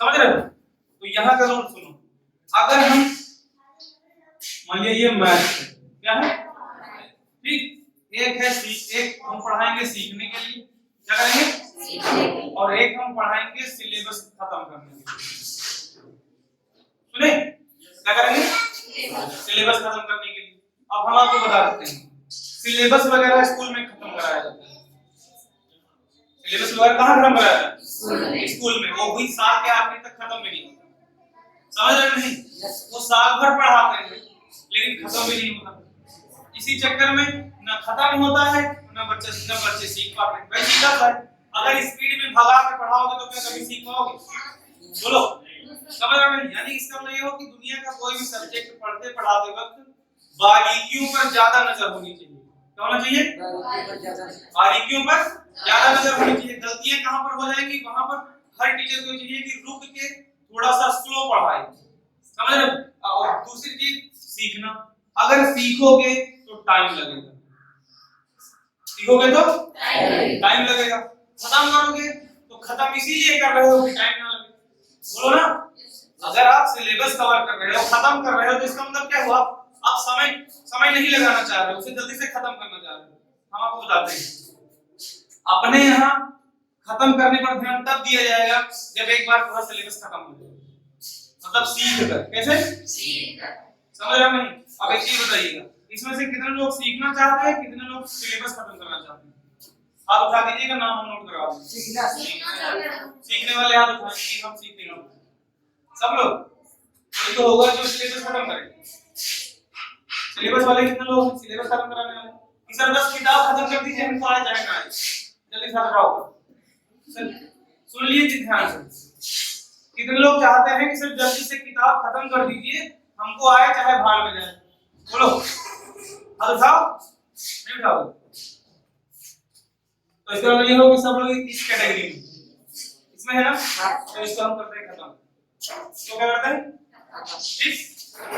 समझ रहे हो? तो यहाँ का रूल सुनो, अगर हम मान लिया ये मैथ क्या है, ठीक, एक है एक हम पढ़ाएंगे सीखने के लिए, क्या करेंगे सीखने, और एक हम पढ़ाएंगे सिलेबस खत्म करने के लिए। सुने, क्या करेंगे सिलेबस खत्म करने के लिए। अब हम आपको बता देते हैं सिलेबस वगैरह स्कूल में खत्म कराया जाता है। सिलेबस वगैरह कहाँ खत्म कराया जाता है? स्कूल में। वो भी साल के आखिरी तक खत्म भी नहीं होता, समझ रहे नहीं? वो साल भर पढ़ाते हैं लेकिन खत्म भी नहीं होता। इसी चक्कर में ना खत्म होता है ना बच्चे सीख पाते हैं। भाई सीधा सा है, अगर स्पीड में भगा कर पढ़ाओगे तो क्या कभी सीख पाओगे? बोलो, समझ रहे नहीं? यानी इसका मतलब ये हो कि दुनिया का कोई भी सब्जेक्ट पढ़ते पढ़ाते वक्त बारीकियों पर ज्यादा नजर होनी चाहिए। क्या होना चाहिए? बारीकियों पर ज्यादा नजर होनी चाहिए। गलतियां कहां पर हो जाएंगी, वहां पर हर टीचर को चाहिए कि रुक के थोड़ा सा स्लो पढ़ाए, समझ रहे? और दूसरी चीज सीखना, अगर सीखोगे तो टाइम लगेगा, सीखोगे तो टाइम लगेगा, खत्म करोगे तो खत्म इसीलिए कर रहे हो कि टाइम ना लगे। बोलो ना, अगर आप सिलेबस कवर कर रहे हो, खत्म कर रहे हो, तो इसका मतलब क्या हुआ? आप समय नहीं लगाना चाह रहे हो, उसे जल्दी से खत्म करना चाह रहे हो। हम आपको बताते हैं अपने यहाँ खत्म करने पर ध्यान तब दिया जाएगा जब एक बार पूरा सिलेबस खत्म हो जाए, मतलब सीख कर। कैसे सीख कर? समझ रहे नहीं? अब एक चीज बताइएगा, इसमें से कितने लोग सीखना चाहते हैं, कितने लोग सिलेबस खत्म करना चाहते हैं? हाथ उठा दीजिएगा, नाम हम नोट करा देंगे। सीखने वाले हाथ उठाएं कि हम सीखने वाले सब लोग। कोई तो होगा जो सिलेबस खत्म करे। सिलेबस वाले कितने लोग सिलेबस खत्म कराने वाले? कि सर 10 किताब खत्म कर दीजिए, हमको आ जाएगा, जल्दी से कराओ। सुन लीजिए ध्यान से, कितने लोग चाहते हैं कि सिर्फ जल्दी से किताब खत्म कर दीजिए, हमको आए चाहे भाड़ में जाए? बोलो, हाथ उठाओ, नहीं उठाओ? तो इसका मतलब ये हो कि सब लोग इस कैटेगरी में, इसमें है ना, तो इसको हम करते हैं खत्म। तो क्या करते हैं? ठीक,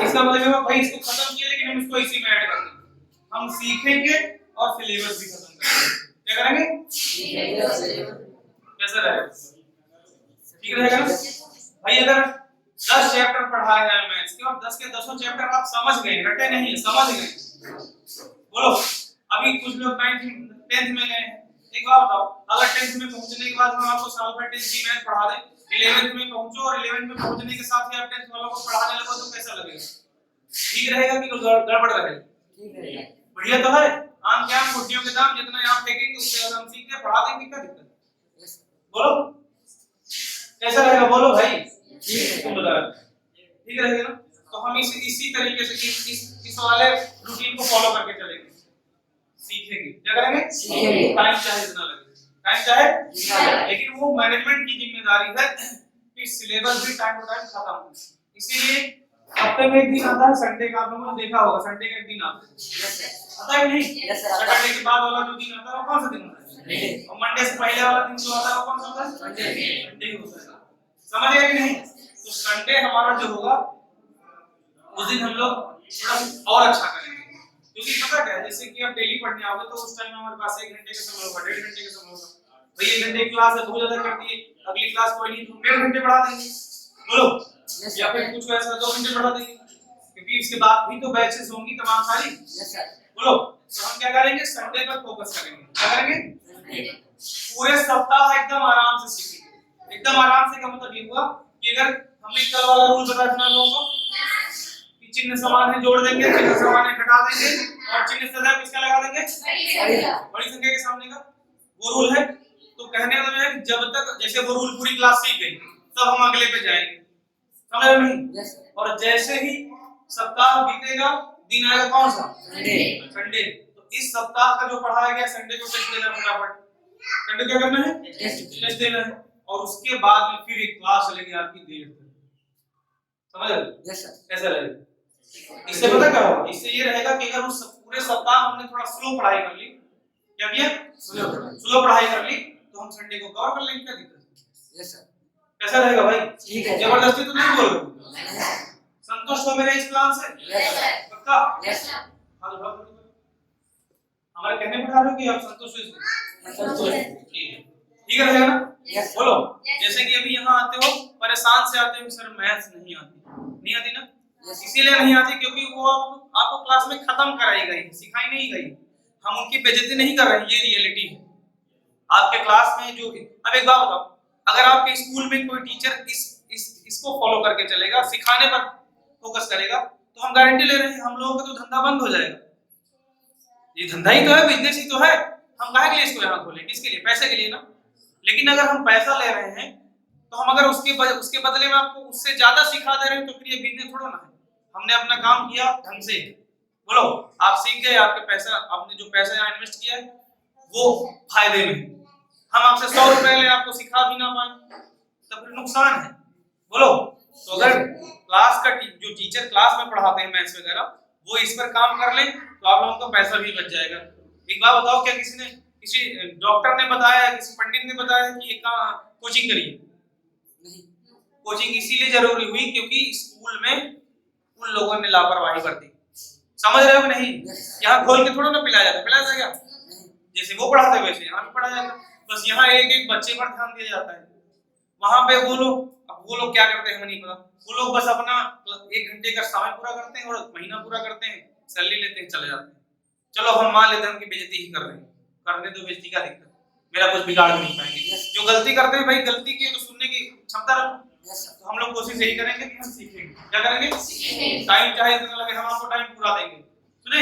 इसका मतलब ये हो भाई इसको खत्म किया लेकिन हम इसको इसी में ऐड कर देंगे। हम सीखेंगे और सिलेबस भी खत्म करेंगे। क्या करेंगे? कैसा रहेगा? ठीक रहेगा ना भाई? अगर 10 चैप्टर पढ़ाए जाए मैथ्स के और 10 के 10 चैप्टर आप समझ गए, रटे नहीं है, समझ गए, बोलो। अभी कुछ लोग 10th में गए हैं, एक बात बताओ, अगर 10th में पहुंचने के बाद हम आपको साल भर 10th की मैथ पढ़ा दें, 11th में पहुंचो और 11th में पहुंचने के साथ ही आप 10th वालों को पढ़ाने लगो, तो कैसा लगेगा? ठीक रहेगा कि गड़बड़ रहेगा? ठीक रहेगा, बढ़िया तो है। आम क्या कुर्सियों के दाम जितना आप फेंकेंगे उससे ज्यादा हम सीख के पढ़ा देंगे, क्या दिक्कत? बोलो, कैसा रहेगा? बोलो भाई, तुम बताओ, ठीक रहेगा ना? तो हम इसी तरीके से इस वाले रूटीन को फॉलो करके चलेंगे, सीखेंगे। क्या करेंगे? सीखेंगे। टाइम चाहे जितना लगे, टाइम चाहे, लेकिन वो मैनेजमेंट की जिम्मेदारी है कि सिलेबस भी टाइम टू टाइम खत्म हो। इसीलिए हफ्ते में एक दिन आता है संडे का, आप लोगों ने देखा होगा संडे का एक दिन आता है, आता है नहीं? सैटरडे के बाद वाला जो दिन आता है वो कौन सा दिन होता है? और मंडे से पहले वाला दिन जो आता है वो कौन सा होता है? संडे होता है। समझ गए कि नहीं? तो संडे हमारा जो होगा उस दिन हम लोग थोड़ा और अच्छा करेंगे, क्योंकि पता क्या है, जैसे कि आप डेली पढ़ने आओगे तो उस टाइम हमारे पास 1 घंटे का समय होगा, 1.5 घंटे का समय होगा। भाई 1 घंटे की क्लास है, बहुत ज्यादा कर दिए, अगली क्लास कोई नहीं, तो 1.5 घंटे पढ़ा देंगे, बोलो। या फिर कुछ ऐसा 2 घंटे पढ़ा देंगे, क्योंकि इसके बाद भी तो बैचेस होंगी तमाम सारी, बोलो। तो हम क्या करेंगे? संडे पर फोकस करेंगे। क्या करेंगे? पूरे सप्ताह एकदम आराम से सीखेंगे। एकदम आराम से का मतलब ये हुआ कि अगर हमने कल वाला रूल बताया था लोगों को कि चिन्ह समान है जोड़ देंगे, चिन्ह समान है घटा देंगे, और चिन्ह सदा किसका लगा देंगे? बड़ी संख्या के सामने का, वो रूल है। तो कहने का मतलब है कि जब तक जैसे वो रूल पूरी क्लास सीख गई तब हम अगले पे जाएंगे, समझ रहे नहीं? और जैसे ही सप्ताह बीतेगा, दिन आएगा कौन सा? संडे। तो इस सप्ताह का जो पढ़ाया गया संडे को टेस्ट देना, फटाफट संडे क्या करना है? टेस्ट देना है, और उसके बाद में फिर एक क्लास चलेगी आपकी देर तक, समझ रहे? कैसा रहेगा? इससे पता क्या होगा? इससे ये रहेगा कि अगर उस पूरे सप्ताह हमने थोड़ा स्लो पढ़ाई कर ली, क्या किया? स्लो पढ़ाई कर ली, तो हम संडे को कवर कर लेंगे, क्या दिक्कत है? कैसा रहेगा भाई? जबरदस्ती तो नहीं बोल रहे, संतुष्ट हो मेरे इस प्लान से? पक्का? हमारे कहने पर आ रहे हो कि आप संतुष्ट हो? ठीक है, ठीक रहेगा ना? बोलो, जैसे कि अभी यहाँ आते हो, परेशान से आते हैं सर मैथ्स नहीं आती ना, इसीलिए नहीं आती क्योंकि वो आपको क्लास में खत्म कराई गई, सिखाई नहीं गई। हम उनकी बेइज्जती नहीं कर रहे हैं, ये रियलिटी है। आपके क्लास में जो अब एक बात बताओ, अगर आपके स्कूल में कोई टीचर इसको फॉलो करके चलेगा, सिखाने पर फोकस करेगा, तो हम गारंटी ले रहे हैं हम लोगों का तो धंधा बंद हो जाएगा। ये धंधा ही तो है, बिजनेस ही तो है। हम काहे के लिए इसको यहाँ खोले, किसके लिए? पैसे के लिए ना। लेकिन अगर हम पैसा ले रहे हैं तो हम अगर उसके बदले में आपको उससे ज्यादा सिखा दे रहे हैं तो फिर ये बिजनेस थोड़ा ना है। हमने अपना काम किया ढंग से, बोलो आप सीख गए, आपके पैसा, आपने जो पैसा यहाँ इन्वेस्ट किया है वो फायदे में। हम आपसे 100 रुपए ले आपको सिखा भी ना पाए तो फिर नुकसान है, बोलो। तो अगर क्लास का जो टीचर क्लास में पढ़ाते हैं मैथ्स वगैरह, वो इस पर काम कर लें तो आप लोगों का पैसा भी बच जाएगा। एक बात बताओ, क्या किसी डॉक्टर ने बताया, किसी पंडित ने बताया कि ये कोचिंग करिए? नहीं। कोचिंग इसीलिए जरूरी हुई क्योंकि स्कूल में उन लोगों ने लापरवाही बरती। समझ रहे हो नहीं? यहाँ खोल के थोड़ा ना पिलाया जाता, पिलाया जाएगा जैसे वो पढ़ाते वैसे यहाँ भी पढ़ाया जाता। बस यहाँ एक एक बच्चे पर ध्यान दिया जाता है। वहां पे वो लोग क्या करते हैं हमें नहीं पता। वो लोग बस अपना 1 घंटे का समय पूरा करते हैं और महीना पूरा करते हैं, सैलरी लेते हैं, चले जाते हैं। चलो हम मान लेते हैं उनकी बेइज्जती ही कर रहे हैं, करने दो, बेइज्जती का दिक्कत, मेरा कुछ बिगाड़ नहीं पाएंगे। जो गलती करते हैं भाई, गलती की तो सुनने की क्षमता रखो। तो हम लोग कोशिश यही करेंगे कि हम सीखेंगे। क्या करेंगे? टाइम चाहे इतना लगे, हम आपको टाइम पूरा देंगे। सुने,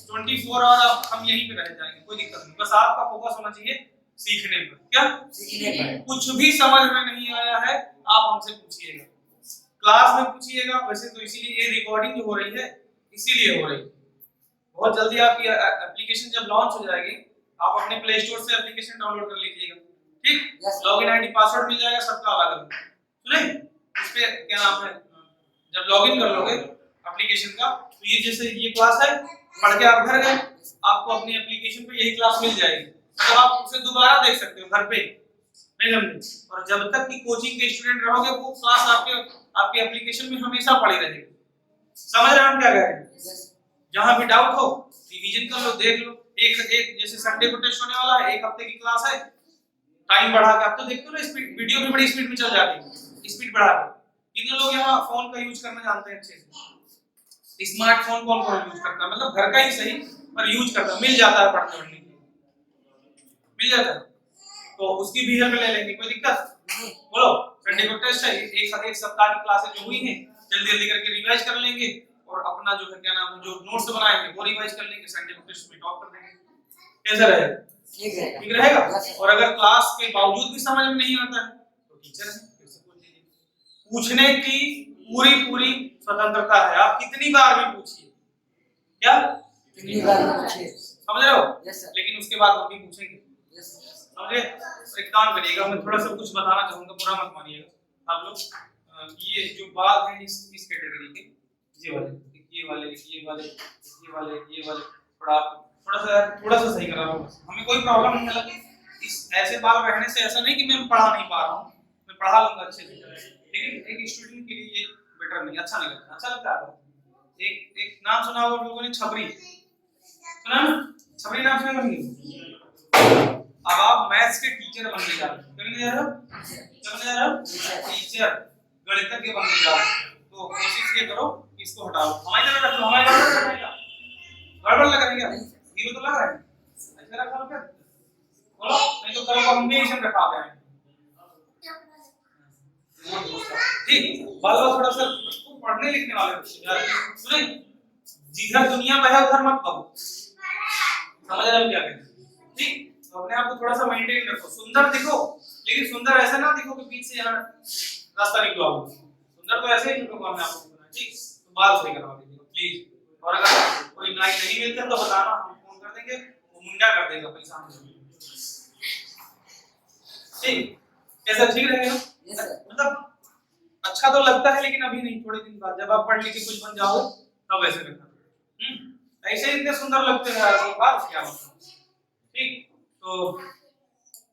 24 आवर हम यहीं पे रह जाएंगे, कोई दिक्कत नहीं। बस आपका फोकस होना चाहिए सीखने पर। क्या सीखने पर? कुछ भी समझ में नहीं आया है आप हमसे पूछिएगा, क्लास में पूछिएगा। वैसे तो इसीलिए ये रिकॉर्डिंग जो हो रही है इसीलिए हो रही है। बहुत जल्दी आपकी एप्लीकेशन जब लॉन्च हो जाएगी, आप अपने प्ले स्टोर से एप्लीकेशन डाउनलोड कर लीजिएगा, ठीक? लॉगिन आईडी पासवर्ड मिल जाएगा सबका अलग अलग। सुने, इस पे क्या नाम है, जब लॉगिन कर लोगे एप्लीकेशन का, तो ये जैसे ये क्लास है, पढ़ के आप घर गए, आपको अपनी एप्लीकेशन पे यही क्लास मिल जाएगी, तो आप उसे दोबारा देख सकते हो घर पे, नहीं समझे? और जब तक कि कोचिंग के स्टूडेंट रहोगे वो क्लास आपके एप्लीकेशन में हमेशा पड़ी रहेगी। समझ रहे हैं हम क्या कह रहे हैं? जहां भी डाउट हो रिवीजन कर लो, देख लो। एक जैसे संडे को टेस्ट होने वाला है, 1 हफ्ते की क्लास है, टाइम बढ़ा के, आप तो देखते हो ना स्पीड, वीडियो भी बड़ी स्पीड में चल जाती है, स्पीड बढ़ा के। कितने लोग यहाँ फोन का यूज करना जानते हैं अच्छे से? स्मार्टफोन कौन यूज करता है? मतलब घर का ही सही पर यूज करता है, मिल जाता है पढ़ने के लिए, मिल जाता है, तो उसकी भी हेल्प ले लेंगे, कोई दिक्कत? बोलो, संडे को टेस्ट है, एक सप्ताह की क्लासेस जो हुई हैं जल्दी जल्दी करके रिवाइज कर लेंगे और अपना जो है क्या नाम है, जो नोट्स बनाएंगे वो रिवाइज कर लेंगे, संडे को टेस्ट में टॉप कर देंगे। कैसा रहेगा? ठीक रहेगा। और अगर क्लास के बावजूद भी समझ में नहीं आता है तो टीचर है, पूछने की पूरी स्वतंत्रता है। आप कितनी बार भी पूछिए, क्या कितनी बार पूछिए, समझ रहे हो? लेकिन उसके बाद हम भी पूछेंगे, समझे? एक काम करिएगा, मैं थोड़ा सा कुछ बताना चाहूंगा, बुरा मत मानिएगा आप लोग। ये जो बात है इस कैटेगरी के, ये वाले थोड़ा सा सही करा लो, हमें कोई प्रॉब्लम नहीं है। इस ऐसे बाल रहने से ऐसा नहीं कि मैं पढ़ा नहीं पा रहा हूँ, मैं पढ़ा लूंगा अच्छे से, लेकिन एक स्टूडेंट के लिए ये बेटर नहीं, अच्छा नहीं लगता। अच्छा लगता है? एक नाम सुना होगा लोगों ने, छबरी, सुना ना? छबरी नाम सुना होगा? अब आप मैथ्स के टीचर बनने जा रहे हो, बनने जा रहे हो टीचर, गणितज्ञ बनने जा रहे हो, तो कोशिश ये करो कि इसको हटाओ। हमारी तरह रख लो, हमारी तरह रखेगा, गड़बड़ लग रही है, जीरो तो लग रहा है, ऐसे रखा लो क्या? बोलो, नहीं तो कल को हम भी ऐसे रखा गए, ठीक? बाल थोड़ा सा पढ़ने लिखने वाले यार, सुने, जिधर दुनिया में है उधर मत कहो, समझ रहे हो क्या कहते हैं? ठीक? तो अपने आप को थोड़ा सा मेंटेन रखो, सुंदर दिखो, लेकिन सुंदर ऐसा ना दिखो कि बीच से यहाँ रास्ता निकला हो। सुंदर तो ऐसे ही दिखो, हमने आपको बताया, ठीक? तो बाल सही करवा दीजिए प्लीज। और अगर कोई नाई नहीं मिलता तो बताना, हम फोन कर देंगे, वो मुंडा कर देगा पैसा हमसे, ठीक? कैसा ठीक रहेगा? मतलब अच्छा तो लगता है लेकिन अभी नहीं, थोड़े दिन बाद जब आप पढ़ लिख के कुछ बन जाओ तब ऐसे लगता है। ऐसे इतने सुंदर लगते हैं यार, बात क्या मतलब, ठीक? तो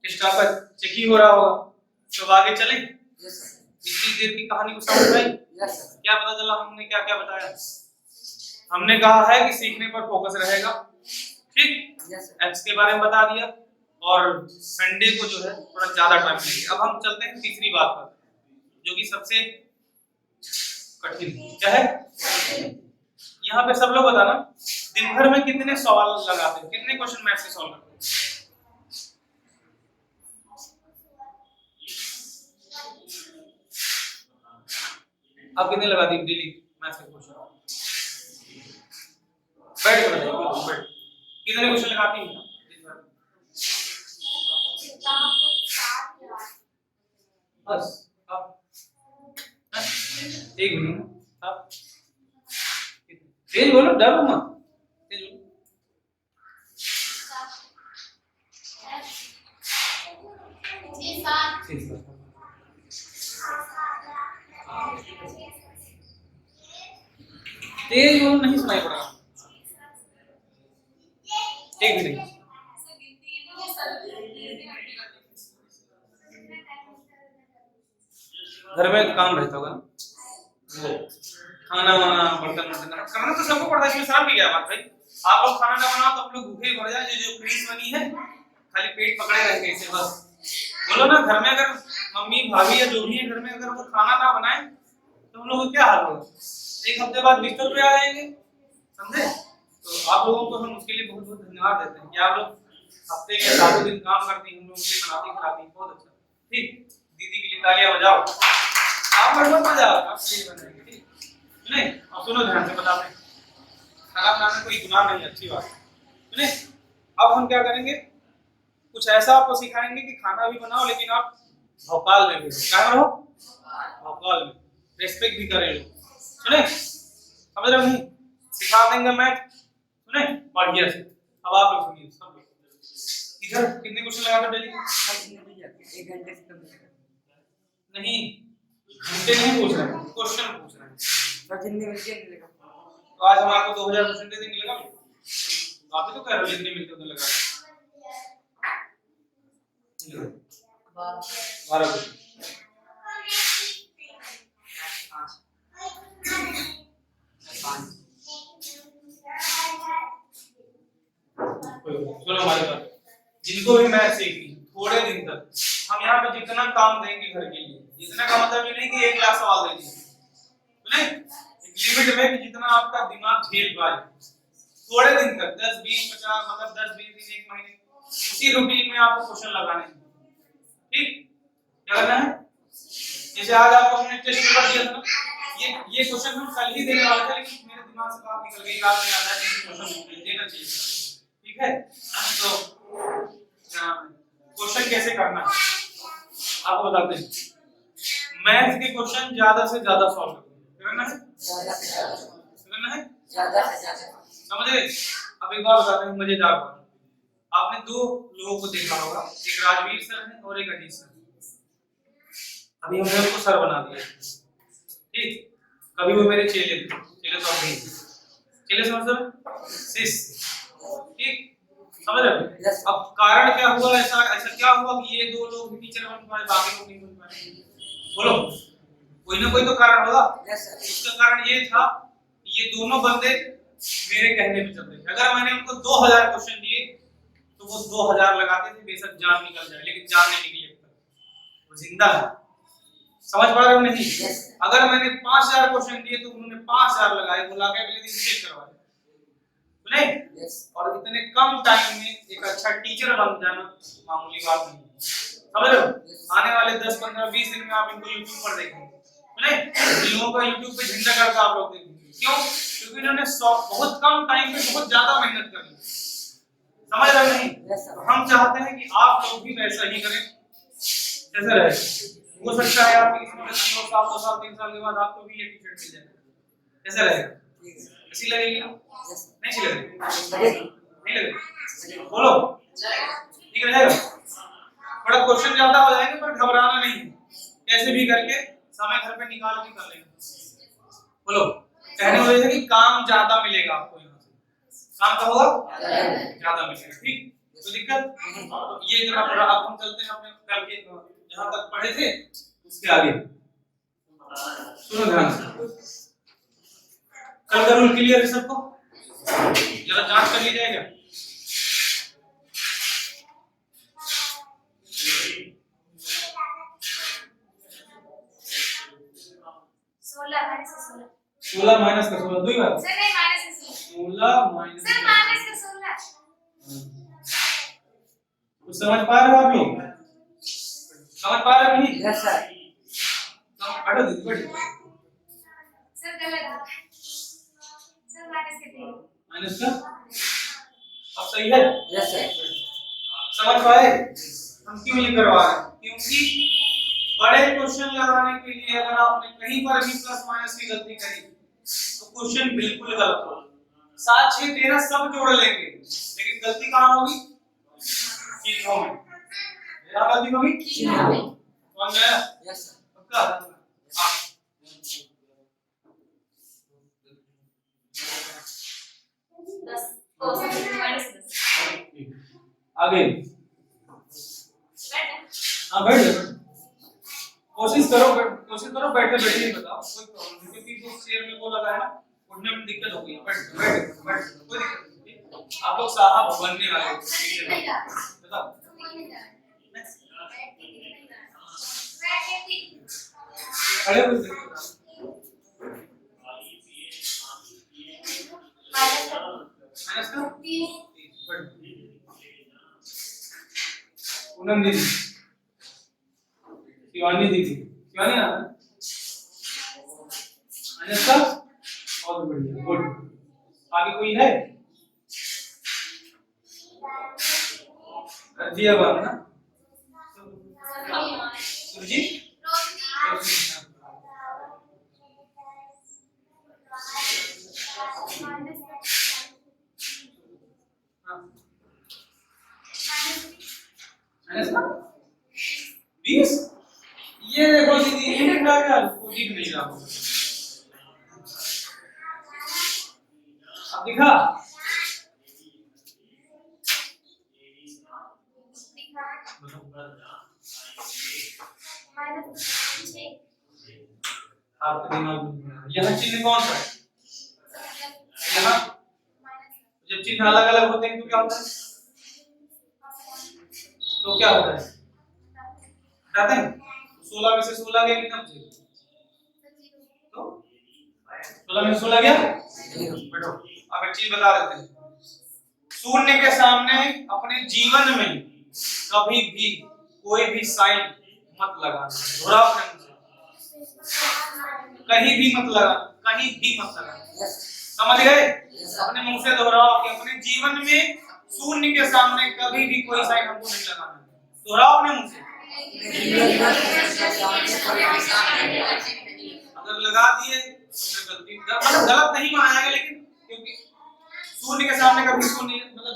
टेस्ट आपका चेक ही हो रहा होगा, तो आगे चलें। इतनी देर की कहानी को समझ आई? क्या पता चला हमने क्या क्या बताया? हमने कहा है कि सीखने पर फोकस रहेगा, ठीक? एप्स के बारे में बता दिया और संडे को जो है थोड़ा ज्यादा टाइम लेंगे। अब हम चलते हैं तीसरी बात पर, जो कि की सबसे कठिन क्या है? यहाँ पे सब लोग बताना दिन भर में कितने सवाल लगाते हो, कितने क्वेश्चन मैथ्स के सॉल्व करते हो? आप कितने लगाती हो डेली मैथ्स के क्वेश्चन? बैठ कर बताइए, बैठ कितने क्वेश्चन लगाती हो दिन भर? बस आप एक मिनट, आप तेज बोलो, डरो मत, तेज बोलो। तेज बोलो, नहीं सुनाई पड़ रहा। एक मिनट, घर में काम रहता होगा, खाना वाना बर्तन वर्तन करना तो सबको पड़ता है, इसमें शर्म की क्या बात भाई? आप लोग खाना ना बनाओ तो आप लोग भूखे मर जाए, जो क्रीज बनी है खाली पेट पकड़े रहेंगे इसे बस। बोलो ना, घर में अगर मम्मी भाभी या जो भी है घर में अगर वो खाना ना बनाए तो हम लोग को क्या हाल होगा? एक हफ्ते बाद बिस्तर पे आ जाएंगे, समझे? तो आप लोगों को हम उसके लिए बहुत बहुत धन्यवाद देते हैं कि आप लोग हफ्ते के 7 दिन काम करते हैं, हम लोग के लिए बनाते खिलाते हैं, बहुत अच्छा। ठीक, दीदी के लिए तालियां बजाओ। आप लोग मत बजाओ, आप सही बनाएंगे, ठीक नहीं? और सुनो ध्यान से बताते हैं, खाना बनाना कोई गुनाह नहीं, अच्छी बात है नहीं? अब हम क्या करेंगे, कुछ ऐसा आपको सिखाएंगे कि खाना भी बनाओ लेकिन आप भौकाल में भी रहो। क्या रहो? भौकाल में, रेस्पेक्ट भी करें लोग, सुने? समझ रहे हो नहीं? सिखा देंगे मैथ, सुने? बढ़िया से। अब आप लोग सुनिए सब लोग। इधर कितने क्वेश्चन लगाते हो डेली? 1 घंटे से कम नहीं, घंटे नहीं पूछ रहे हैं, क्वेश्चन पूछ रहे हैं। तो जितने मिलते हैं मिलेगा। तो आज हम आपको 2000 क्वेश्चन दे देंगे, लगा लो। आप ही तो कह रहे हो जितने मिलते हो तो लगा लो। 12 क्वेश्चन। सुनो हमारी बात, जिनको भी मैथ सीखनी है थोड़े दिन तक हम यहाँ पे जितना काम देंगे घर के लिए, जितना का मतलब ये नहीं कि 1 लाख सवाल देंगे, तो नहीं, एक लिमिट में कि जितना आपका दिमाग झेल पाए, थोड़े दिन तक 10 20 50 मतलब 10 20 दिन 1 महीने उसी रूटीन में आपको क्वेश्चन लगाने हैं। ठीक, क्या करना है? जैसे आज आपको हमने टेस्ट पेपर दिया था, ये क्वेश्चन हम कल ही देने वाले थे लेकिन मेरे दिमाग से बात निकल गई, रात में याद आया कि क्वेश्चन देना चाहिए। ठीक है, तो क्वेश्चन कैसे करना है आपको बताते हैं। मैथ्स के क्वेश्चन ज्यादा से ज्यादा सॉल्व करना है, करना है ज्यादा से ज्यादा, समझ गए? अब एक बार बताते हैं मजेदार बात। आपने 2 लोगों को देखा होगा, एक राजवीर सर है और एक अजीत सर। अभी हमने उनको सर बना दिया, ठीक? कभी वो मेरे चेले थे, चेले तो अभी चेले समझ शिष्य, ठीक? समझ रहे हो? अब कारण क्या हुआ, ऐसा क्या हुआ कि ये 2 लोग टीचर बन पाए, बाकी लोग नहीं बन पाए? बोलो, कोई ना कोई तो कारण होगा। उसका कारण ये था कि ये दोनों बंदे मेरे कहने पे चलते थे। अगर मैंने उनको 2000 क्वेश्चन दिए तो वो 2000 लगाते थे, बेशक जान निकल जाए, लेकिन जान नहीं निकली अब तक, वो जिंदा है। समझ पा रहे हो नहीं? अगर मैंने 5000 क्वेश्चन दिए तो उन्होंने 5000 लगाए, बुला के अगले दिन चेक करवाए, नहीं? और इतने कम टाइम में एक अच्छा टीचर बन जाना मामूली बात नहीं, समझ रहे हो? आने वाले 10 15 20 दिन में आप इनको YouTube पर देखेंगे, नहीं? इन लोगों का YouTube पे झंडा करता आप लोग देखेंगे। क्यों? क्योंकि इन्होंने बहुत कम टाइम में बहुत ज्यादा मेहनत कर ली, समझ रहे हो नहीं? हम चाहते हैं कि आप लोग भी वैसा ही करें जैसा रहे। हो सकता है आपकी किस्मत अच्छी हो, 2 साल 3 साल के बाद आपको भी ये टी-शर्ट मिल जाए, कैसा रहेगा? अच्छी लगेगी ना? नहीं अच्छी लगेगी? नहीं लगेगी? बोलो, ठीक रहेगा? थोड़ा क्वेश्चन ज्यादा हो जाएंगे पर घबराना नहीं है, कैसे भी करके समय घर पे निकाल के कर लेंगे। बोलो, कहने वाले थे कि काम ज्यादा मिलेगा आपको, यहाँ से काम का होगा ज्यादा मिलेगा, ठीक? तो दिक्कत तो ये जरा थोड़ा अब हम चलते हैं अपने कल के जहां तक पढ़े थे उसके आगे। सुनो ध्यान से, कल का रूल क्लियर है सबको? जरा जांच कर लीजिएगा। 16 माइनस का 16 16 माइनस का 16 दुई बार सर नहीं माइनस का 16 माइनस सर माइनस का 16 कुछ समझ पा रहे हो आप लोग? समझ पा रहे हो नहीं? Yes sir. पढ़ो दीदी पढ़ो। सर गलत सर माइनस का 3 माइनस का अब सही है? Yes sir. समझ पाए? हम क्यों ये करवा रहे हैं? क्योंकि बड़े क्वेश्चन लगाने के लिए अगर आपने कहीं पर भी प्लस माइनस की गलती करी तो क्वेश्चन बिल्कुल गलत होगा। 7 6 13 सब जोड़ लेंगे लेकिन गलती कहाँ होगी? चिन्हों में। क्या गलती होगी? चिन्हों में। कौन गया? Yes sir. पक्का? हाँ। 10 माइनस 10 आगे हाँ बैठ जाओ। कोशिश करो बैठे बैठे ही बताओ कोई प्रॉब्लम नहीं क्योंकि जो शेयर में वो लगा है ना उठने में दिक्कत होगी। बैठ कोई दिक्कत नहीं। आप लोग साहब बनने वाले हो बताओ। खड़े हो माइनस का पूनम दीदी शिवानी शिवानी ना माइनस का बहुत बढ़िया गुड। आगे कोई है? कर दिया बात ना सुरजीत माइनस का 20 ये देखो दीदी ये दिख रहा है क्या? आपको दिख नहीं रहा होगा। अब दिखा? आपके दिमाग में यहाँ चिन्ह कौन सा है? यहाँ जब चिन्ह अलग अलग होते हैं तो क्या होता है? तो क्या होता है? हटाते हैं। 16 में से 16 गया कितना बचे? तो 16 में से 16 गया बैठो। अब एक चीज बता देते हैं शून्य के सामने अपने जीवन में कभी भी कोई भी साइन मत लगाना। दोहराओ कहीं भी मत लगाना। समझ गए? अपने मुंह से दोहराओ कि अपने जीवन में शून्य के सामने कभी भी कोई साइन हमको नहीं लगाना। दोहराओ अपने मुंह से। अगर लगा दिए तो गलती मतलब गलत नहीं माना जाएगा लेकिन क्योंकि शून्य के सामने कभी शून्य मतलब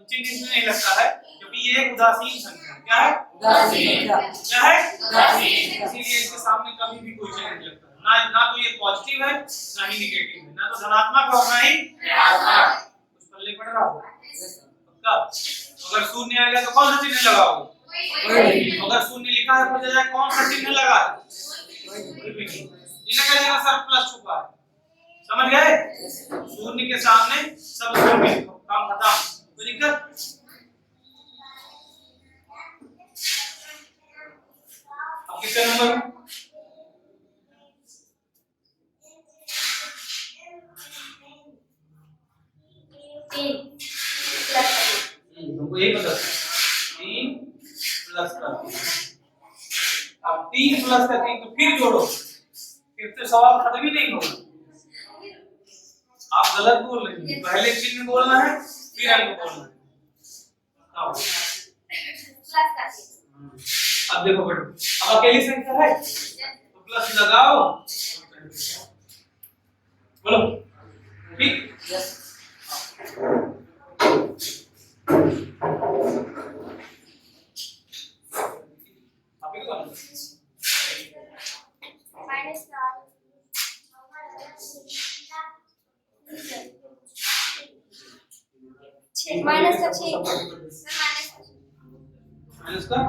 चिन्ह इसमें नहीं लगता है क्योंकि ये एक उदासीन संख्या है। क्या है? उदासीन। क्या है? उदासीन। इसीलिए इसके सामने कभी भी कोई चिन्ह नहीं लगता ना तो ये पॉजिटिव है ना ही नेगेटिव है ना तो धनात्मक और ना ही ऋणात्मक। कुछ पल्ले पड़ रहा हो पक्का? अगर शून्य आएगा तो कौन सा चिन्ह लगाओगे? अगर शून्य लिखा है तो जगह कौन सा चिन्ह लगा है? इन्हें कहेंगे सर प्लस छुपा है। समझ गए? शून्य के सामने सब शून्य काम खत्म। कोई दिक्कत? अब कितने नंबर? हमको यही पता 3 प्लस का 3 प्लस का 3 तो फिर जोड़ो फिर तो सवाल खत्म ही नहीं होगा। आप गलत बोल रहे हैं। पहले चिन्ह बोलना है फिर अंक बोलना है। अब देखो बेटो अब अकेली संख्या है तो प्लस लगाओ बोलो ठीक। माइनस का 6 माइनस का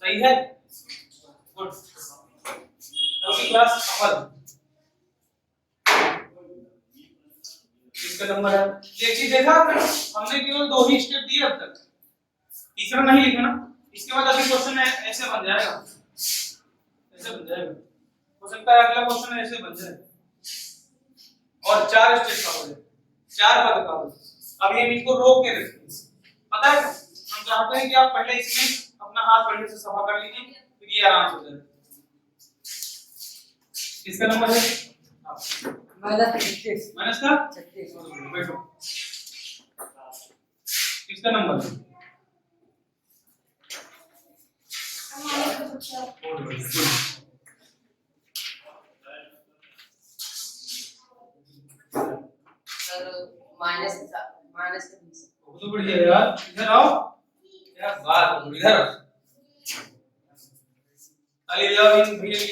सही है गुड। अगली क्लास अव्वल इसका नंबर है। ये चीज देखा हमने केवल 2 ही स्टेप दिए अब तक तीसरा नहीं लिखा ना। इसके बाद अभी क्वेश्चन ऐसे बन जाएगा ऐसे बन जाएगा सकता है अगला क्वेश्चन ऐसे बन जाए और 4 स्टेप का हो जाए, 4 पद का हो जाए। अब ये इनको रोक के रखिए, पता है हम चाहते हैं कि आप पहले इसमें अपना हाथ बढ़िया से सफा कर लीजिए, फिर ये आराम से हो जाए। किसका नंबर है? माइनस का 36 बैठो। किसका नंबर है? माइनस माइनस का 20। बहुत बढ़िया यार, इधर आओ, क्या बात है, इधर ताली बजाओ इन भैया की।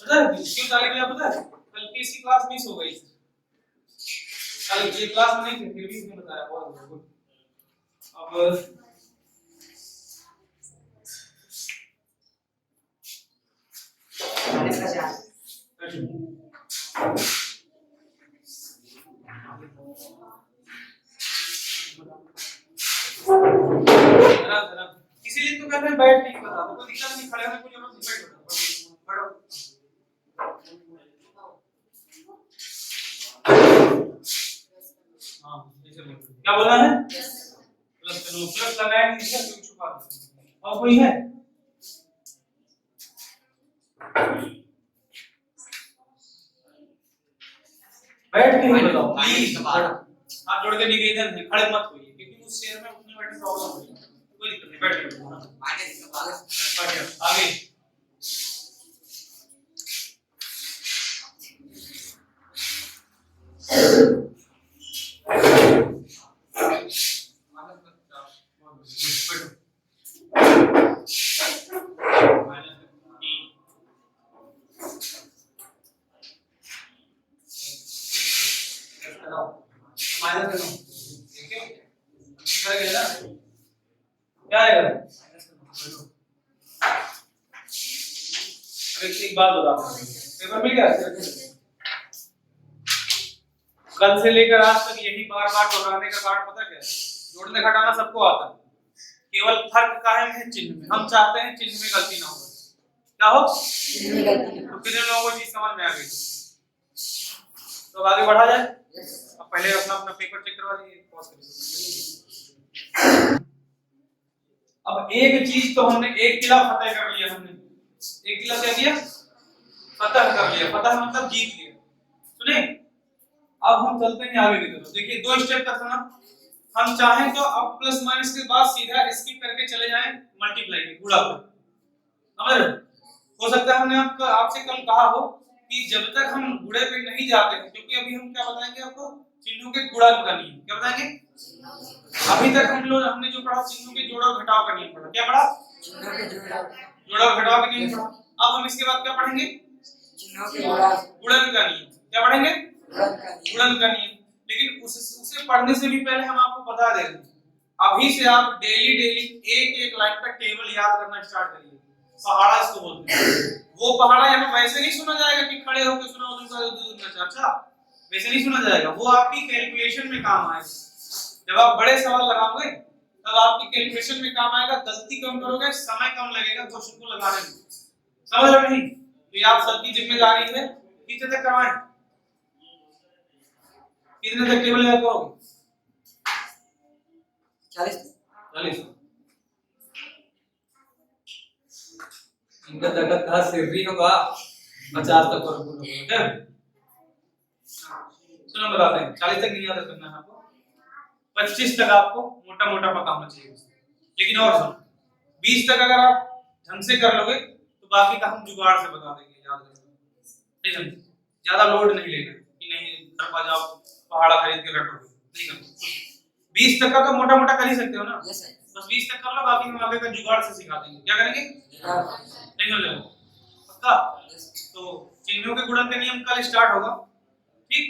पता है क्यों ताली बजा? पता है कल की इसकी क्लास मिस हो गई, कल ये क्लास में नहीं थी, फिर भी इसने बताया। बहुत गुड। अब माइनस का 4। इसीलिए तो कहते हैं बैठ नहीं पता, तो कोई दिक्कत नहीं, खड़े होने की जरूरत नहीं, बैठो बैठो। हाँ ऐसे बोलो, क्या बोलना है? प्लस चलो प्लस लगाया नहीं दिया तो छुपा दो। और कोई है? बैठ के ही बताओ प्लीज, हाथ जोड़ के निवेदन है, खड़े मत होइए क्योंकि उस शेयर में उठने बैठने प्रॉब्लम होगी। कोई दिक्कत नहीं, बैठ के आगे। क्या आएगा? एक बात बता, पेपर मिल गया? कल से लेकर आज तक यही बार बार दोहराने का कारण पता क्या है? जोड़ने घटाना सबको आता है, केवल फर्क कायम है चिन्ह में। हम चाहते हैं चिन्ह में गलती ना हो। क्या हो? चिन्ह में गलती। तो कितने लोगों को चीज समझ में आ गई? तो आगे बढ़ा जाए। अब पहले अपना अपना पेपर चेक करवा लीजिए, पॉज करिए। अब एक चीज तो हमने, एक किला फतेह कर लिया हमने। एक किला क्या किया? फतह कर लिया। फतह मतलब जीत लिया। सुने, अब हम चलते हैं आगे की तरफ। देखिए 2 स्टेप का था ना, हम चाहें तो अब प्लस माइनस के बाद सीधा स्किप करके चले जाएं मल्टीप्लाई में, गुणा पर। समझ? हो सकता है हमने आपसे कल कहा हो कि जब तक हम गुणे पे नहीं जाते हैं, क्योंकि अभी हम क्या बताएंगे आपको, चिन्हों के गुणन का नियम। क्या बताएंगे? अभी तक हमने जो पढ़ा चिन्हों के जोड़ और घटाव का नियम पढ़ा। क्या पढ़ा? चिन्हों के जोड़ और घटाव का नियम पढ़ा। अब हम इसके बाद क्या पढ़ेंगे? चिन्हों के गुणन का नियम। क्या पढ़ेंगे? गुणन का नियम। लेकिन उसे पढ़ने से भी पहले हम आपको बता दे रहे हैं, अभी से आप डेली एक एक लाइन का टेबल याद करना स्टार्ट करिए। पहाड़ा इसको बोलते हैं। वो पहाड़ा यहाँ वैसे नहीं सुना जाएगा कि खड़े होकर सुनाओ दूसरा चर्चा, वैसे नहीं सुना जाएगा। वो आपकी कैलकुलेशन में काम आएगा। जब आप बड़े सवाल लगाओगे तब आपकी कैलकुलेशन में काम आएगा। गलती कम करोगे, समय कम लगेगा क्वेश्चन को लगाने में। समझ रहे नहीं? तो ये आप सबकी जिम्मेदारी है। कितने तक करवाएं? कितने तक टेबल याद करोगे? 40। इनका तक था सिर्री होगा 50 तक और बोलो। ठीक है, सुनो बताते हैं। 40 तक नहीं याद करना है आपको, 25 तक आपको मोटा मोटा पता होना चाहिए। लेकिन और सुनो, 20 तक अगर आप ढंग से कर लोगे तो बाकी का हम जुगाड़ से बता देंगे। याद रखना, नहीं समझे? ज्यादा लोड नहीं लेना कि नहीं घर पर जाओ पहाड़ा खरीद के रटोगे, नहीं करना। 20 तक का तो मोटा मोटा कर ही सकते हो ना। बस 20 तक कर लो, बाकी हम आगे का जुगाड़ से सिखा देंगे। क्या करेंगे? नहीं समझ लो पक्का? तो चिन्हों के गुणन का नियम कल स्टार्ट होगा, ठीक?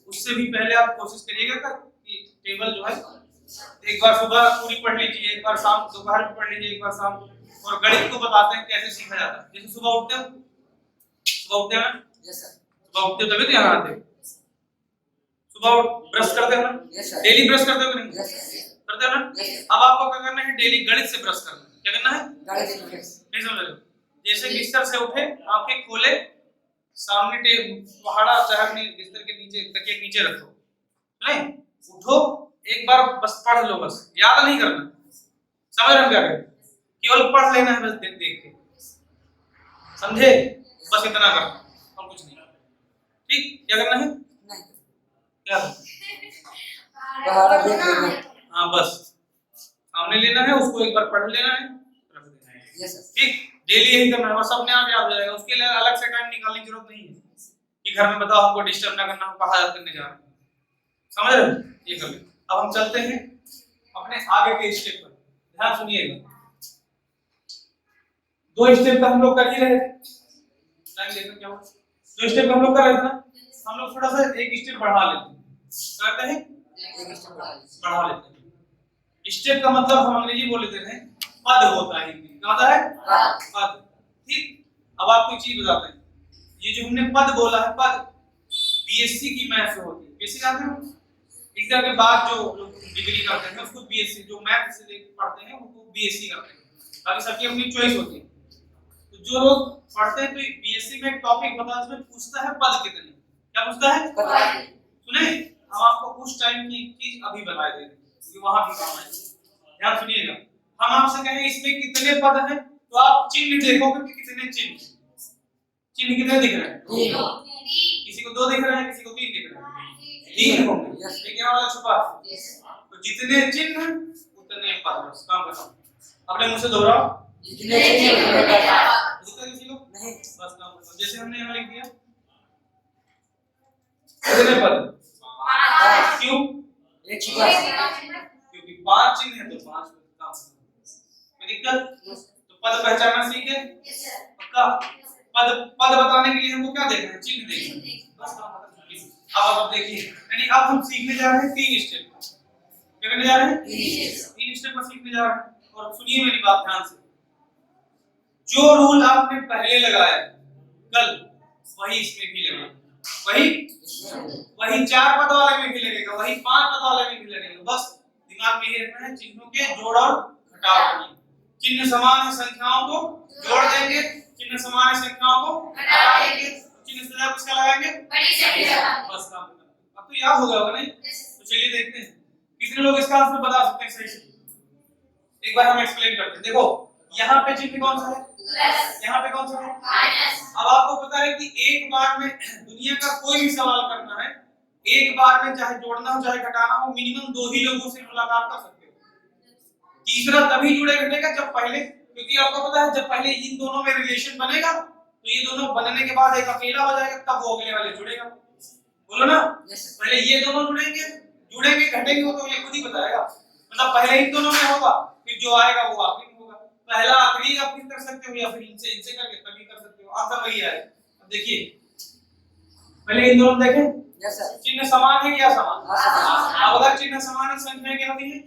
उससे भी पहले आप कोशिश करिएगा कि टेबल जो है एक बार सुबह पूरी पढ़ लीजिए, एक बार शाम दोपहर में पढ़ लीजिए, एक बार शाम। और गणित को बताते हैं कैसे सीखा जाता है। जैसे सुबह उठते हैं सुबह उठते तभी तो यहाँ आते हैं। सुबह ब्रश करते हो ना? डेली ब्रश करते हो कि नहीं? करते हो ना? अब आपको क्या करना है? डेली गणित से ब्रश करना है। क्या करना है? गणित से। नहीं समझ रहे? जैसे बिस्तर से उठे, आंखें खोले, सामने पहाड़ा चाहे अपने बिस्तर के नीचे, तकिए के नीचे रखो, नहीं उठो, एक बार बस पढ़ लो, बस याद नहीं करना, समझ रहे हो क्या कह रहे, केवल पढ़ लेना है, बस देख देख के, समझे, बस इतना करना और कुछ नहीं, ठीक, क्या करना है, नहीं क्या पहाड़ा देख लेना। हाँ बस सामने लेना है, उसको एक बार पढ़ लेना है, रख देना है, यस सर। ठीक, डेली यही करना है, बस अपने आप याद हो जाएगा, उसके लिए अलग से टाइम निकालने की जरूरत नहीं है कि घर में बताओ हमको डिस्टर्ब ना करना, हम पहाड़ याद करने जा रहे हैं, समझ रहे हो, ये कर ले। अब हम चलते हैं अपने आगे के स्टेप पर, ध्यान सुनिएगा, 2 स्टेप का हम लोग कर ही रहे थे, टाइम देखो क्या हुआ, 2 स्टेप हम लोग कर रहे थे ना, हम लोग थोड़ा सा एक स्टेप बढ़ा लेते हैं, करते हैं एक स्टेप बढ़ा लेते हैं, स्टेप का मतलब हम अंग्रेजी बोल लेते हैं पद होता है, हिंदी क्या होता है, पद, ठीक। अब आपको एक चीज बताते हैं, ये जो हमने पद बोला है, पद बीएससी की मैथ से होती है, बीएससी जानते हो, एग्जाम के बाद जो लोग डिग्री करते हैं उसको बीएससी, जो मैथ से पढ़ते हैं उनको बीएससी करते हैं, बाकी सबकी अपनी चॉइस होती है, तो जो लोग पढ़ते हैं तो बीएससी में एक टॉपिक बता, उसमें पूछता है पद कितने, क्या पूछता है, सुने, हम आपको उस टाइम की चीज अभी बता देंगे कि वहां भी काम आएगी, ध्यान सुनिएगा, हम आपसे कहें इसमें कितने पद हैं, तो आप चिन्ह देखोगे कि कितने चिन्ह कितने दिख रहे हैं, किसी को 2 दिख रहे हैं, किसी को 3 दिख रहे हैं, 3 होंगे, लेकिन यहाँ वाला छुपा है, तो जितने चिन्ह उतने पद, बस काम खत्म, अपने मुंह से दोहराओ, जितने चिन्ह उतने पद। दूसरा किसी को नहीं बस काम खत्म, जैसे हमने यहाँ लिख दिया कितने पद, क्यों, एक छुपा है। क्योंकि 5 चिन्ह है तो 5 काम खत्म, कोई दिक्कत, तो पद पहचानना सीख गए, पक्का, पद बताने के लिए हमको क्या देखना है, चिन्ह देखना है, बस काम खत्म। अब देखिए, यानी अब हम सीखने जा रहे हैं 3 स्टेप, क्या करने जा रहे हैं, 3 स्टेप पर सीखने जा रहे हैं, और सुनिए मेरी बात ध्यान से, जो रूल आपने पहले लगाया कल, वही इसमें भी लगेगा, वही 4 पद वाले में भी लगेगा, वही 5 पद वाले में भी लगेगा, बस दिमाग में ये रखना है, चिन्हों के जोड़ और घटाव करनी, चिन्ह समान है संख्याओं को जोड़ देंगे, चिन्ह समान है संख्याओं को घटा देंगे, चिन्ह से जगह किसका लगाएंगे, बस काम खत्म। अब तो याद हो गया होगा नहीं, तो चलिए देखते हैं कितने लोग इसका आंसर बता सकते हैं सही से, एक बार हम एक्सप्लेन करते हैं, देखो यहाँ पे चिन्ह कौन सा है, यहाँ पे कौन सा है, अब आपको पता है कि एक बार में दुनिया का कोई भी सवाल करना है, एक बार में चाहे जोड़ना हो चाहे घटाना हो, मिनिमम 2 ही लोगों से मुलाकात कर सकते हो, तीसरा तभी जुड़े घटेगा जब पहले, क्योंकि आपको पता है जब पहले इन दोनों में रिलेशन बनेगा तो ये दोनों बनने के बाद एक अकेला हो जाएगा, तब वो अगले वाले जुड़ेगा, बोलो ना, पहले ये दोनों जुड़ेंगे घटेंगे, वो तो ये खुद ही बताएगा, मतलब पहले इन दोनों में होगा, फिर जो आएगा वो आखिरी में होगा, पहला आखिरी आप किस कर सकते हो, या फिर इनसे करके तभी कर सकते हो, आंसर वही आएगा। अब देखिए पहले इन दोनों देखें, यस सर। चिन्ह समान है क्या, समान, हाँ, अब अगर चिन्ह समान है संख्या क्या होती है,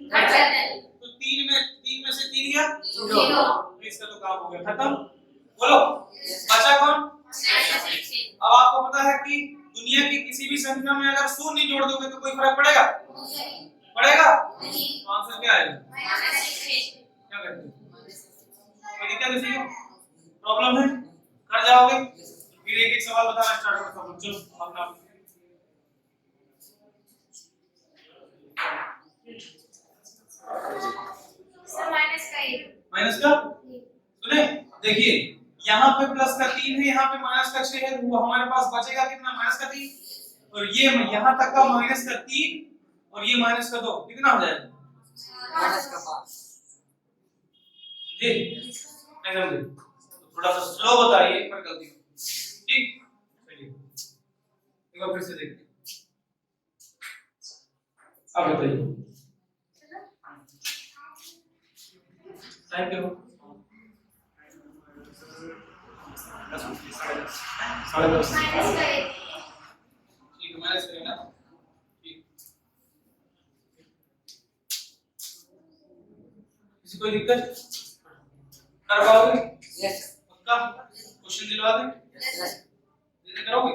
तो 3 में से 3 गया, इसका तो काम हो गया खत्म, बोलो बचा कौन, अब आपको पता है कि दुनिया की किसी भी संख्या में अगर 0 जोड़ दोगे तो कोई फर्क पड़ेगा, तो आंसर क्या आएगा, क्या कहते हैं, कोई दिक्कत किसी को, प्रॉब्लम है, कर जाओगे, फिर एक सवाल बताना स्टार्ट करता हूं, चलो अपना माइनस का, सुने देखिए यहाँ पे प्लस का 3 है, यहाँ पे माइनस का 6 है, तो हमारे पास बचेगा कितना, माइनस का 3, और ये यहाँ तक का माइनस का 3 और ये माइनस का 2, कितना हो जाएगा, माइनस का 5, जी एकदम जी, थोड़ा सा स्लो बताइए पर गलती, ठीक, चलिए एक बार फिर से देखते हैं, अब बताइए टाइम क्या हो, 10:30, ठीक है, माइनस करें ना, ठीक, किसी कोई दिक्कत, कर पाओगे, यस पक्का, क्वेश्चन दिलवा दें, यस दीदी करोगे,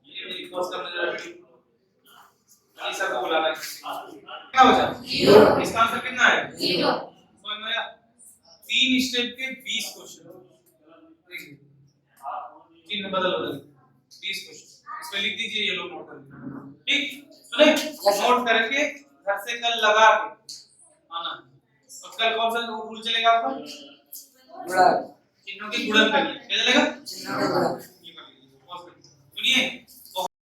ये मेरी कोर्स करने जा रही हूँ, ये सर को बुलाना है, कितना बचा, 0, इसका आंसर कितना है, 0, समझ में आया, 3 स्टेप के 20 क्वेश्चन, चिन्ह बदल 20 क्वेश्चन इसमें लिख दीजिए, ये लोग नोट कर लीजिए। ठीक सुने, नोट करके घर से कल लगा के आना। और कल कौन सा रूल चलेगा आपका? गुणन। चिन्हों के गुणन करिए, क्या चलेगा? चिन्हों के गुणन। सुनिए